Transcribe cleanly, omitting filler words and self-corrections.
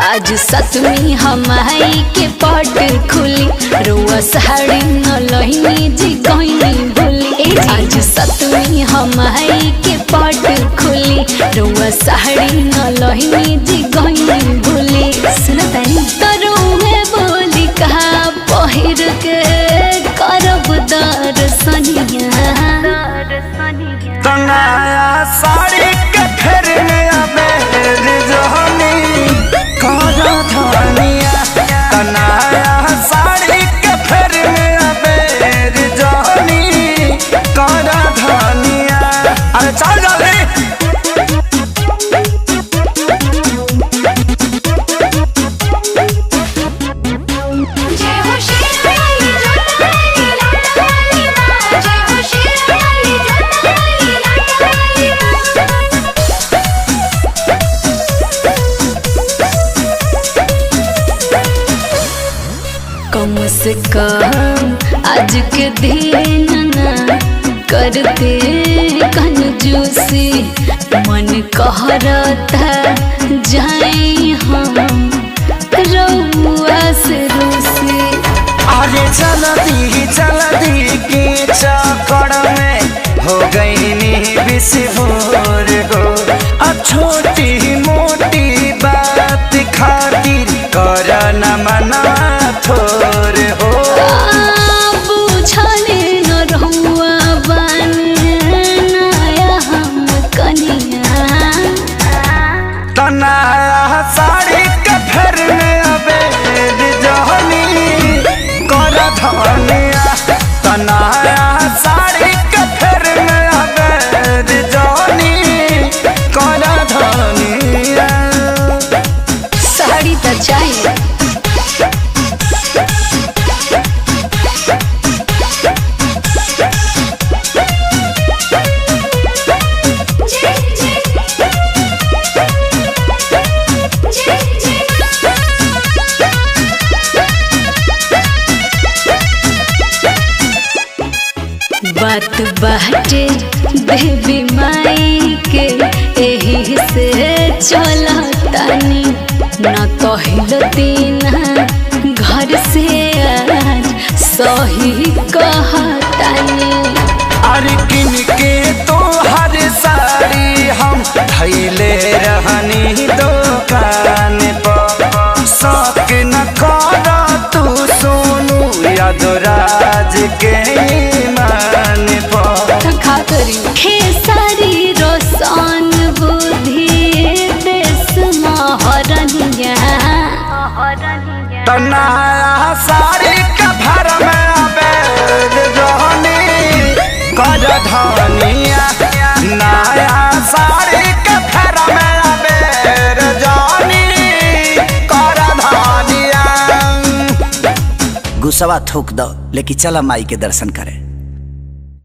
आज सतमी हमाई के पट खुली रुआ साड़ी न लहिनी जी गईनी भूली। आज सतमी हमाई के पट खुली रुआ साड़ी न लहिनी जी गईनी भूली। सुनतानी तरुए बोली कहा पहिर के करब दर्शनिया तनाया साड़ी के फेर में आबे जोहनी करा धनिया। तनाया साड़ी के फेर में आबे जोहनी करा धनिया। अरे चल जल्दी। कम से कम आज के दिन ना करते कंजूसी मन कहरता जाई हम रउआ से रूसी। अरे चल दी के चक्कर में हो गई नी बिस्फोर गो। अब छोटी मोटी बात खातिर कर न मना थोर हो। बुझले न रहुआ बनाया हम कनिया। तनाया साड़ी के फेर में आबे जोहनी कर धनिया। तनाया साड़ी के फेर में आबे जोहनी कर धनिया। साड़ी तो चाहिए। बात बाटे देवी माई के एही से चलतानी न कहल दीना घर से आज सही कहतानी। अरे किन के तो हर साड़ी हम धैले रहनी दुकान पर। शौक न कर तू सोनू यादराज के ईमान पर। खा करी खेसारी रोशन बुद्धि देश महरनिया। तनाया साड़ी के भर में आबे जोहनी कर धनिया। नया साड़ी के भर में आबे जोहनी कर धनिया। गुस्सा थूक दो लेकिन चला माई के दर्शन करे।